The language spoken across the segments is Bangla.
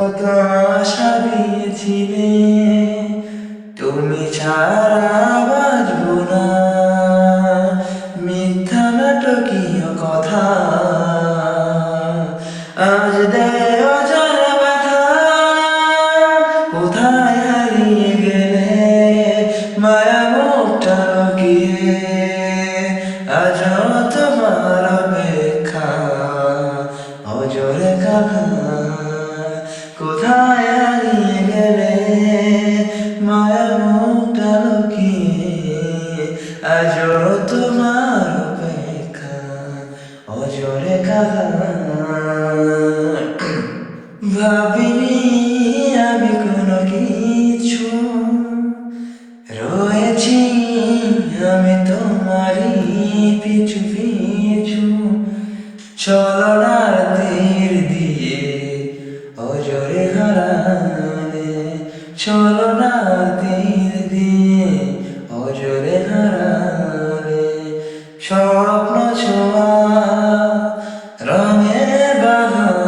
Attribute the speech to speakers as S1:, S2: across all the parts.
S1: কত আশা দিয়েছিলে তুমি ছাড়া বাঁচবো না, মিথ্যা নাটকীয় কথা আজ দেয় অজানা ব্যথা। কোথায় হারিয়ে গেলে মায়া মুখটা লুকিয়ে, আজও তোমার অপেক্ষা অজরে কাঁধা। কোথায় হারিয়ে গেলে মায়া মুখটা লুকিয়ে, আজও তোমার অপেক্ষা অজরে কাঁধা। ভাবিনি আমি কোনো কিছু, রয়েছি আমি তোমারই পিছু পিছু। চলো না তীর দিয়ে অজরে হারালে, চলো না তীর দিয়ে অজরে হারালে। স্বপ্ন ছোঁয়া রঙের বাহার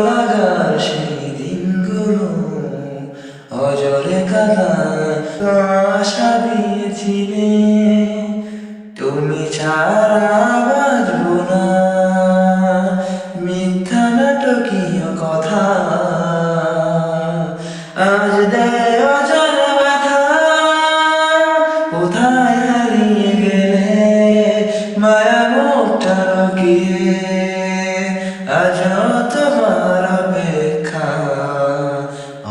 S1: লাগার সেই দিনগুলো অজরে কাঁধা। আশা দিয়েছিলে তুমি ছাড়া বাঁচবো না, মিথ্যা নাটকীয় কথা আজ দেয় অজানা ব্যথা। কোথায় হারিয়ে গেলে মায়া মুখটা লুকিয়ে, আজও তোমার অপেক্ষা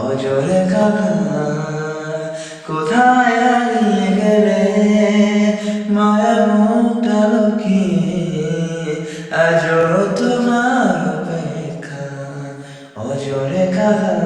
S1: অজরে কাঁধা। কোথায় হারিয়ে গেলে মায়া মুখটা লুকিয়ে, আজও তোমার অপেক্ষা অজরে কাঁধা।